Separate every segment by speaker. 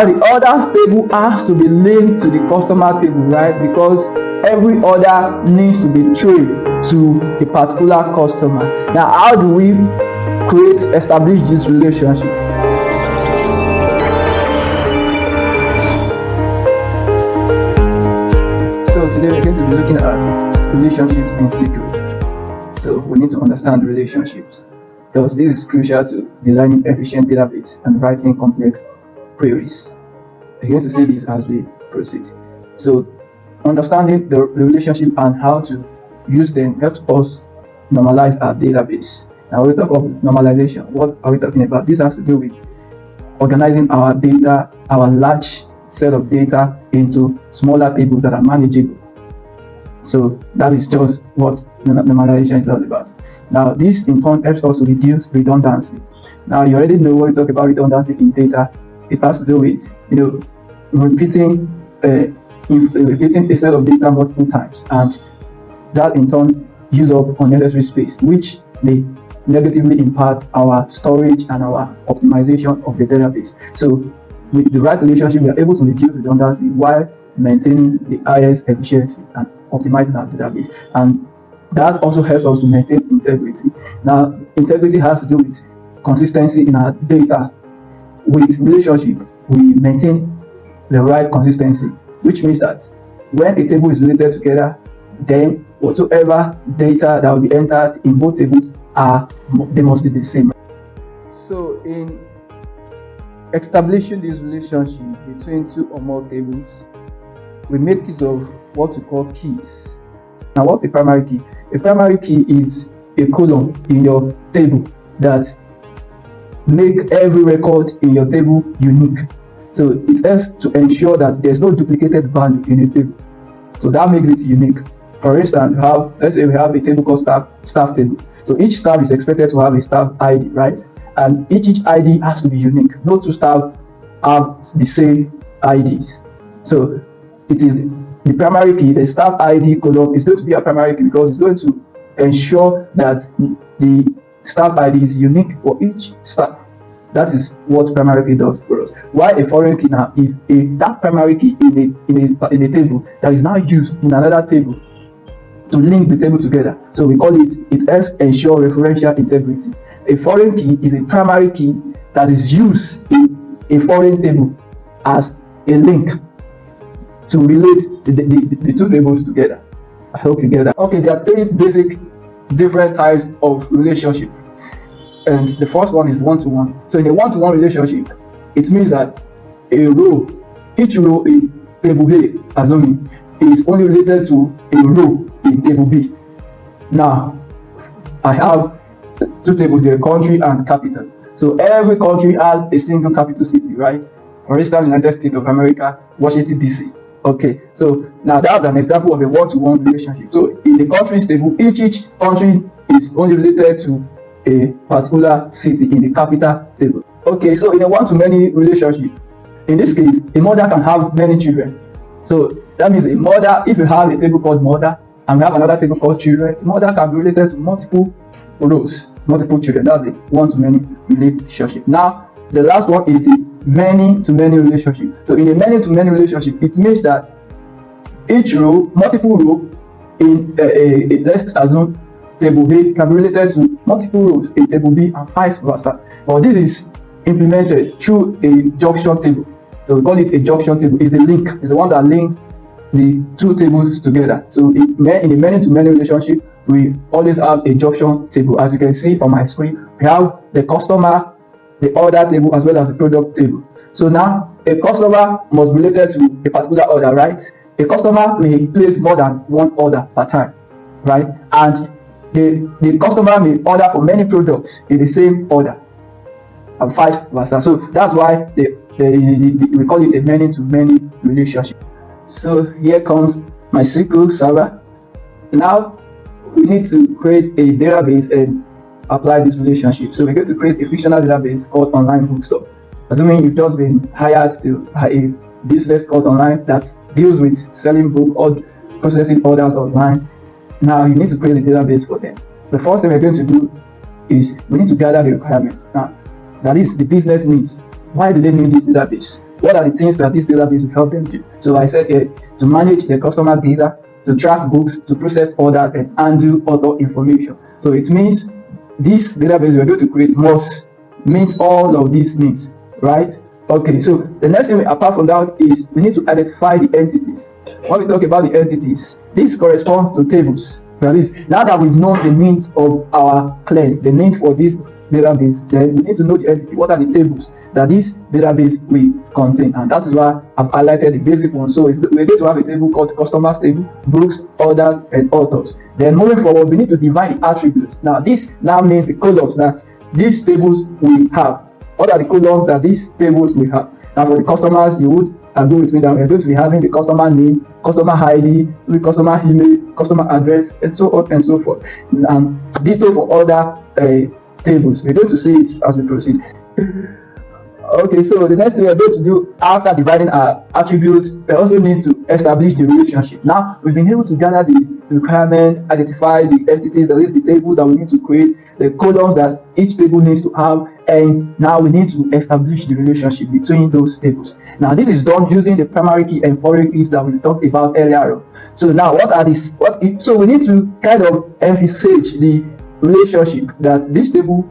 Speaker 1: The orders table has to be linked to the customer table, right? Because every order needs to be traced to a particular customer. Now, how do we establish this relationship? So today we're going to be looking at relationships in SQL. So we need to understand relationships, because this is crucial to designing efficient database and writing complex queries. We're going to see this as we proceed. So understanding the relationship and how to use them helps us normalize our database. Now, when we talk of normalization, what are we talking about? This has to do with organizing our data, our large set of data, into smaller tables that are manageable. So that is just what normalization is all about. Now, this in turn helps us to reduce redundancy. Now, you already know when we talk about redundancy in data, it has to do with repeating a set of data multiple times, and that in turn use up unnecessary space, which may negatively impact our storage and our optimization of the database. So with the right relationship, we are able to reduce redundancy while maintaining the highest efficiency and optimizing our database, and that also helps us to maintain integrity. Now, integrity has to do with consistency in our data. With relationship, we maintain the right consistency, which means that when a table is related together, then whatsoever data that will be entered in both tables they must be the same. So in establishing this relationship between two or more tables, we make use of what we call keys. Now, what's a primary key? A primary key is a column in your table that make every record in your table unique. So it helps to ensure that there's no duplicated value in a table. So that makes it unique. For instance, let's say we have a table called staff table. So each staff is expected to have a staff ID, right? And each ID has to be unique. No two staff have the same IDs. So it is the primary key, the staff ID column is going to be a primary key because it's going to ensure that the staff ID is unique for each staff. That is what primary key does for us. Why a foreign key now is that primary key in a table that is now used in another table to link the table together. So we call it helps ensure referential integrity. A foreign key is a primary key that is used in a foreign table as a link to relate the two tables together. I hope you get that. Okay, there are three basic different types of relationship. And the first one is one-to-one. So in a one-to-one relationship, it means that each row in table A, assuming, is only related to a row in table B. Now, I have two tables here, country and capital. So every country has a single capital city, right? For instance, United States of America, Washington, D.C. Okay, so now that's an example of a one-to-one relationship. So in the countries table, each country is only related to a particular city in the capital table. Okay, so in a one-to-many relationship, in this case, a mother can have many children. So that means a mother, if you have a table called mother and we have another table called children, mother can be related to multiple rows, multiple children. That's a one-to-many relationship. Now, the last one is the many-to-many relationship. So in a many-to-many relationship, it means that each row, multiple row in let's assume table A can be related to multiple rows in table B and vice versa. But this is implemented through a junction table. So we call it a junction table. It's the link. It's the one that links the two tables together. So in a many-to-many relationship, we always have a junction table. As you can see on my screen, we have the customer, the order table, as well as the product table. So now a customer must be related to a particular order, right? A customer may place more than one order per time, right? And the customer may order for many products in the same order and vice versa. So that's why we call it a many-to-many relationship. So here comes my SQL server. Now we need to create a database and apply this relationship. So we're going to create a fictional database called online bookstore. Assuming you've just been hired to a business called online that deals with selling book or processing orders online. Now you need to create a database for them. The first thing we're going to do is we need to gather the requirements. Now, that is the business needs. Why do they need this database? what are the things that this database will help them do? So I said to manage the customer data, to track books, to process orders, and handle auto information. So it means this database we're going to create must meet all of these needs, right? Okay, so the next thing apart from that is we need to identify the entities. When we talk about the entities, this corresponds to tables. That is, now that we've known the needs of our clients, the need for this database, then we need to know the entity. What are the tables that this database will contain? And that is why I've highlighted the basic one. So we're going to have a table called customers table, books, orders, and authors. Then moving forward, we need to define the attributes. Now this now means the columns that these tables will have. What are the columns that these tables will have? Now for the customers, you would agree with me that we're going to be having the customer name, customer ID, customer email, customer address, and so on and so forth. And detail for other tables. We're going to see it as we proceed. Okay, so the next thing we're going to do after dividing our attributes, we also need to establish the relationship. Now we've been able to gather the requirement, identify the entities, that is the tables that we need to create, the columns that each table needs to have, and now we need to establish the relationship between those tables. Now this is done using the primary key and foreign keys that we talked about earlier on. So now so we need to kind of emphasize the relationship that this table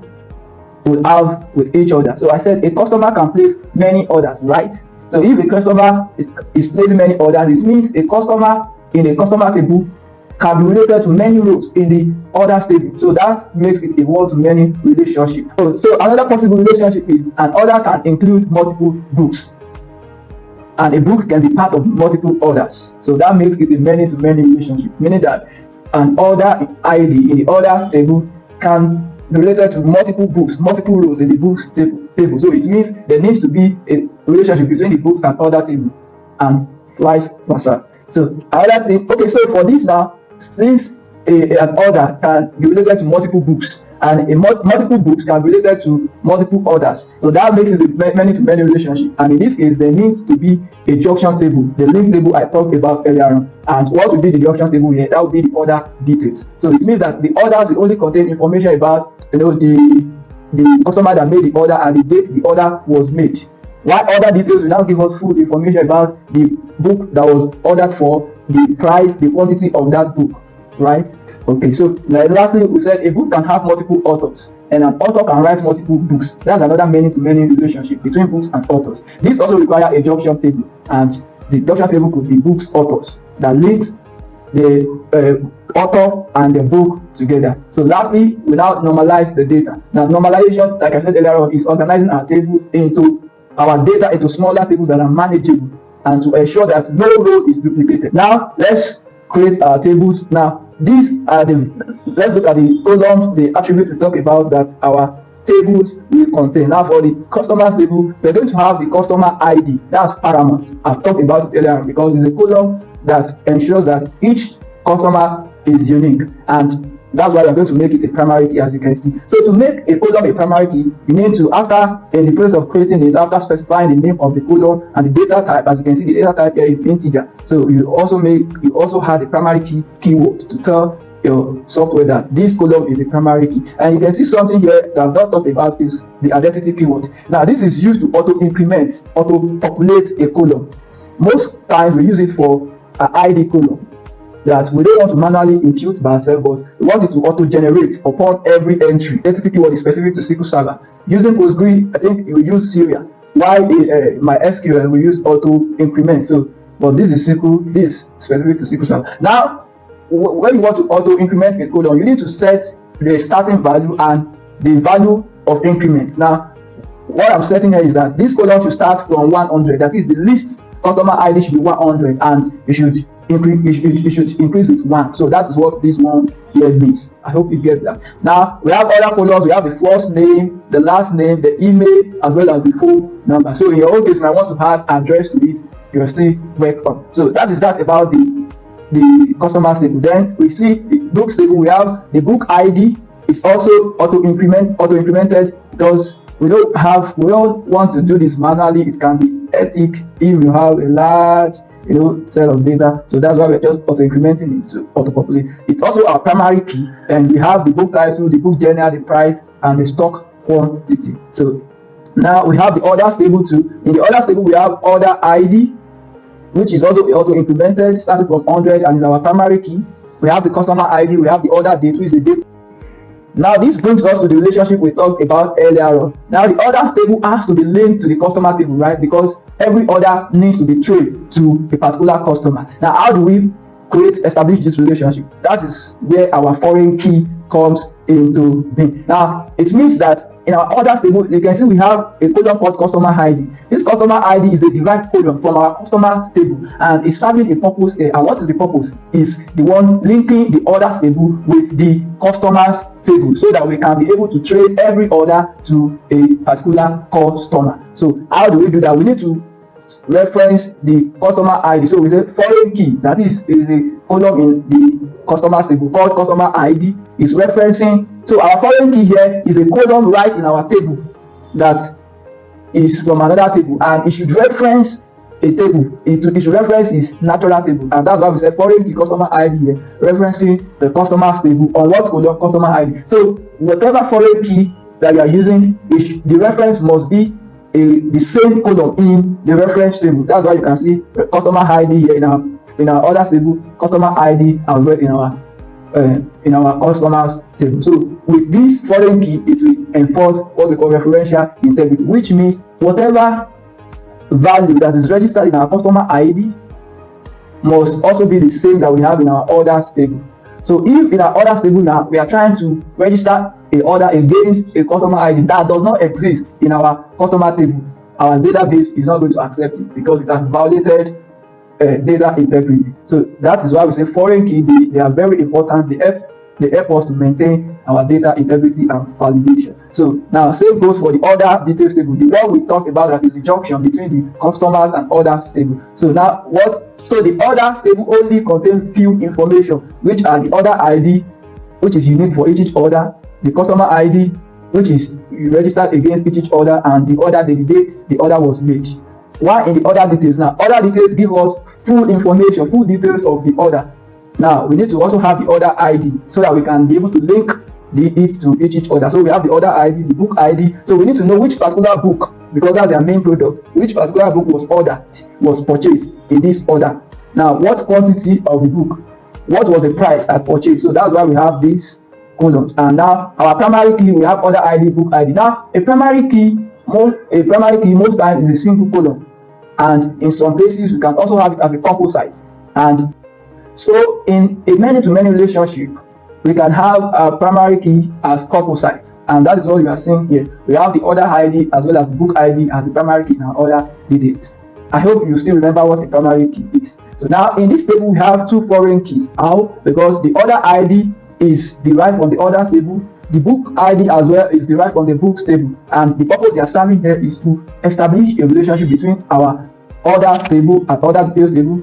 Speaker 1: will have with each other. So I said a customer can place many orders, right? So if a customer is placing many orders, it means a customer in a customer table can be related to many rows in the orders table. So that makes it a one-to-many relationship. So another possible relationship is an order can include multiple books, and a book can be part of multiple orders. So that makes it a many-to-many relationship, meaning that an order ID in the order table can be related to multiple books, multiple rows in the books table. So it means there needs to be a relationship between the books and order table, and vice versa. So another thing, okay, so for this now, since an order can be related to multiple books, and multiple books can be related to multiple orders, so that makes it a many-to-many relationship. And in this case, there needs to be a junction table, the link table I talked about earlier on. And what will be the junction table here? That will be the order details. So it means that the orders will only contain information about the customer that made the order and the date the order was made, while other details will now give us full information about the book that was ordered for, the price, the quantity of that book, right? Okay, so lastly, we said a book can have multiple authors, and an author can write multiple books. That's another many-to-many relationship between books and authors. This also requires a junction table, and the junction table could be books authors that links the author and the book together. So lastly, we now normalize the data. Now normalization, like I said earlier on, is organizing our tables into our data into smaller tables that are manageable, and to ensure that no row is duplicated. Now let's create our tables. Now these are let's look at the columns, the attributes we talk about that our tables will contain. Now for the customers table, we're going to have the customer ID. That's paramount. I've talked about it earlier because it's a column that ensures that each customer is unique, and that's why we're going to make it a primary key, as you can see. So to make a column a primary key, you need to, in the process of creating it, after specifying the name of the column and the data type, as you can see, the data type here is integer. So you also have the primary key keyword to tell your software that this column is a primary key. And you can see something here that I've not talked about is the identity keyword. Now this is used to auto-increment, auto-populate a column. Most times we use it for an ID column that we don't want to manually impute by ourselves, but we want it to auto-generate upon every entry. Identity keyword is specific to SQL Server. Using PostgreSQL, I think you use Syria. While my SQL, we use auto-increment. So, but this is SQL, this is specific to SQL Server. Now, when you want to auto-increment a column, you need to set the starting value and the value of increment. Now, what I'm setting here is that this column should start from 100. That is, the least customer ID should be 100, and it should increase with 1. So that is what this one here means. I hope you get that. Now we have other columns. We have the first name, the last name, the email, as well as the phone number. So in your own case, if I want to add address to it, you'll still work on. So that is that about the customers table. Then we see the books table. We have the book ID. It's also auto-incremented because we don't want to do this manually. It can be hectic if you have a large set of data. So that's why we're just auto-incrementing it to auto-populate. It's also our primary key, and we have the book title, the book journal, the price, and the stock quantity. So Now we have the orders table too. In the orders table, we have order ID, which is also auto-implemented, starting from 100 and is our primary key. We have the customer ID, we have the order date, which is the date. Now this brings us to the relationship we talked about earlier on. Now the orders table has to be linked to the customer table, right? Because every order needs to be traced to a particular customer. Now how do we establish this relationship? That is where our foreign key comes into being. Now it means that in our orders table, you can see we have a column called customer ID. This customer ID is a derived column from our customers table and is serving a purpose here. And what is the purpose? Is the one linking the orders table with the customers table, so that we can be able to trace every order to a particular customer. So how do we do that? We need to reference the customer ID. So we say foreign key, that is a column in the customers table called customer ID, is referencing. So our foreign key here is a column right in our table that is from another table, and it should reference a table. It should reference its natural table, and that's why we say foreign key customer ID here, referencing the customers table on what column? Customer ID. So whatever foreign key that you are using, the reference must be the same column in the reference table. That's why you can see the customer ID here in our orders table, customer ID as well in our customers table. So with this foreign key, it will enforce what we call referential integrity, which means whatever value that is registered in our customer ID must also be the same that we have in our orders table. So if in our orders table now we are trying to register a order against a customer ID that does not exist in our customer table, our database is not going to accept it because it has violated data integrity. So that is why we say foreign key, they are very important. They help us to maintain our data integrity and validation. So now same goes for the order details table, the one we talked about, that is the junction between the customers and orders table. So now so the orders table only contains few information, which are the order ID, which is unique for each order, the customer ID, which is registered against each order, and the order date, the date the order was made. While in the order details, now order details give us full information, full details of the order. Now we need to also have the order ID so that we can be able to link it to each order. So we have the order ID, the book ID. So we need to know which particular book, because that's their main product, which particular book was purchased in this order. Now what quantity of the book, what was the price at purchase. So that's why we have these columns. And now our primary key, we have order ID, book ID. Now a primary key most times is a single column, and in some cases we can also have it as a composite. And so in a many-to-many relationship, we can have a primary key as composite, and that is what you are seeing here. We have the order ID as well as the book ID as the primary key in our order details. I hope you still remember what a primary key is. So now in this table we have two foreign keys. How? Because the order ID is derived from the orders table, the book ID as well is derived from the books table, and the purpose they are serving here is to establish a relationship between our orders table and order details table,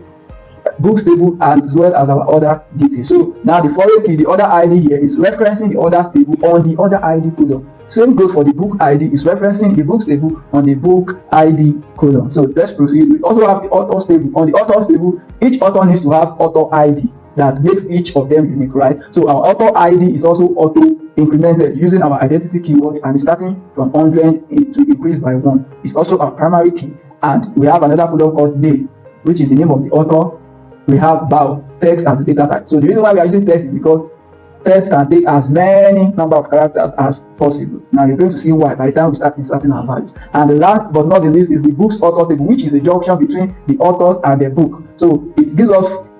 Speaker 1: books table, as well as our order details. So now the foreign key, the order ID here, is referencing the orders table on the order ID column. Same goes for the book ID, is referencing the books table on the book ID column. So let's proceed. We also have the authors table. On the authors table, each author needs to have author ID that makes each of them unique, right? So our author ID is also auto-incremented using our identity keyword, and starting from 100 to increase by 1. It's also our primary key. And we have another column called name, which is the name of the author. We have bio, text as the data type. So the reason why we are using text is because text can take as many number of characters as possible. Now you're going to see why by the time we start inserting our values. And the last but not the least is the books author table, which is a junction between the author and the book. So it gives us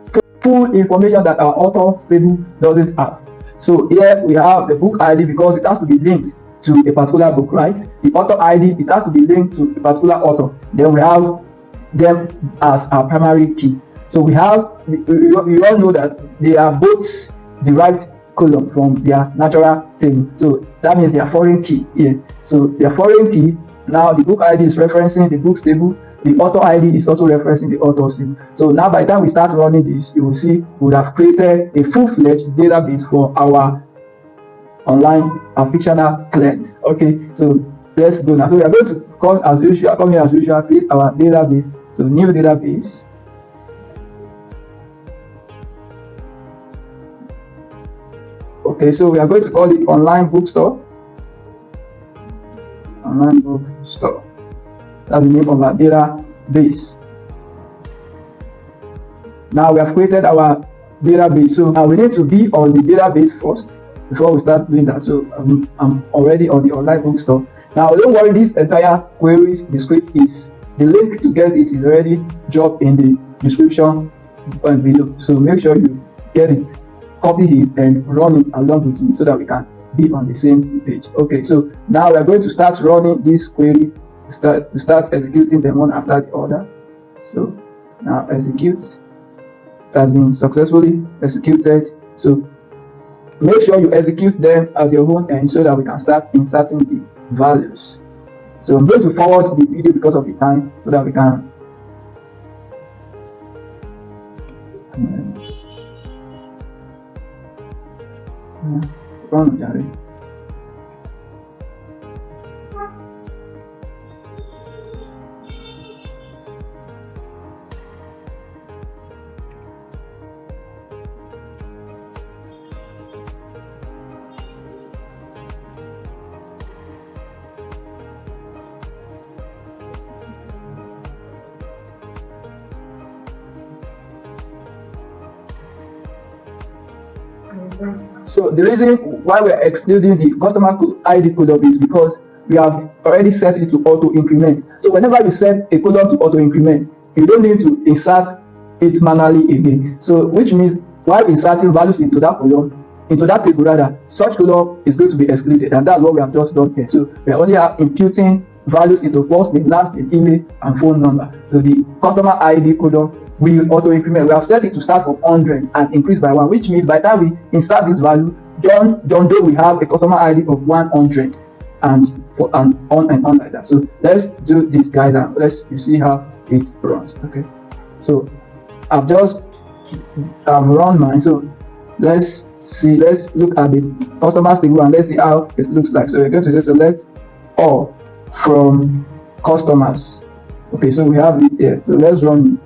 Speaker 1: full information that our author table doesn't have. So here we have the book ID because it has to be linked to a particular book, right? The author ID, it has to be linked to a particular author. Then we have them as our primary key. So we all know that they are both derived column from their natural table. So that means they are foreign key here. So their foreign key, now the book ID is referencing the books table, the author ID is also referencing the authors table. So now by the time we start running this, you will see we would have created a full-fledged database for our online and fictional client. Okay, so let's go now. So we are going to come here as usual, create our database. So new database. Okay, so we are going to call it online bookstore. online book store. That's the name of our database. Now we have created our database, so now we need to be on the database first before we start doing that. So I'm already on the online bookstore. Now don't worry, this entire queries, the script is, the link to get it is already dropped in the description below. So make sure you get it, copy it, and run it along with me so that we can be on the same page. Okay, so now we are going to start running this query. Start executing them one after the other. So now execute. It has been successfully executed. So make sure you execute them as your own and so that we can start inserting the values. So I'm going to forward the video because of the time so that we can run Jerry. So the reason why we're excluding the customer ID column is because we have already set it to auto increment. So whenever you set a column to auto increment, you don't need to insert it manually again. So which means while inserting values into that column, into that table rather, such column is going to be excluded, and that's what we have just done here. So we are only imputing values into first name, last name, email, and phone number. So the customer ID column will auto increment. We have set it to start from 100 and increase by 1, which means by the time we insert this value, John Doe will have a customer ID of 100 and on and on like that. So let's do this, guys, and you see how it runs. Okay, so I've just run mine. So let's look at the customers table and let's see how it looks like. So we're going to say select all from customers. Okay, so we have it here. So let's run it.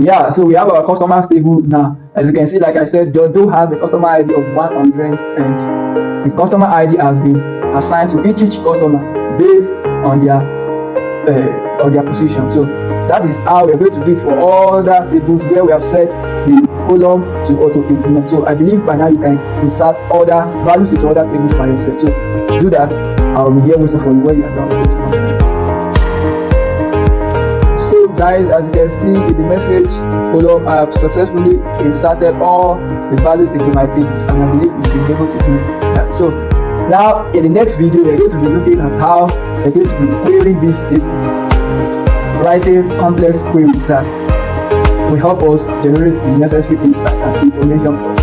Speaker 1: Yeah, so we have our customers table now. As you can see, like I said, Dodo has a customer ID of 100 and the customer ID has been assigned to each customer based on their position. So that is how we're going to do it for all the tables where we have set the column to auto increment. So I believe by now you can insert other values into other tables by yourself. So do that. I'll be here waiting for you when you are done with this content. Guys, as you can see in the message column, I have successfully inserted all the values into my tables, and I believe we'll be able to do that. So now in the next video, we're going to be looking at how we're going to be querying this table, writing complex queries that will help us generate the necessary insight and information from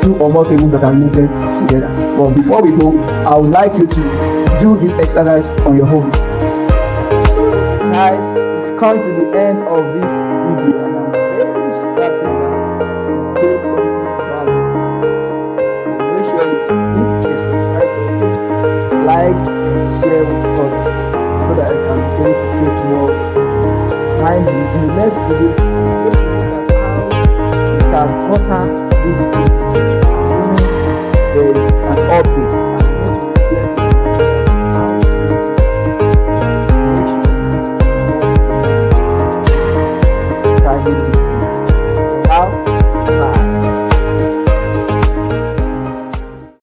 Speaker 1: two or more tables that are related together. But before we go, I would like you to do this exercise on your own. Guys, come to the end of this video, and I'm very certain that you get something valuable. So make sure you hit the subscribe button, like and share with others so that I can be able to create more videos. Mind you, in the next video, we're going to look at how you can alter this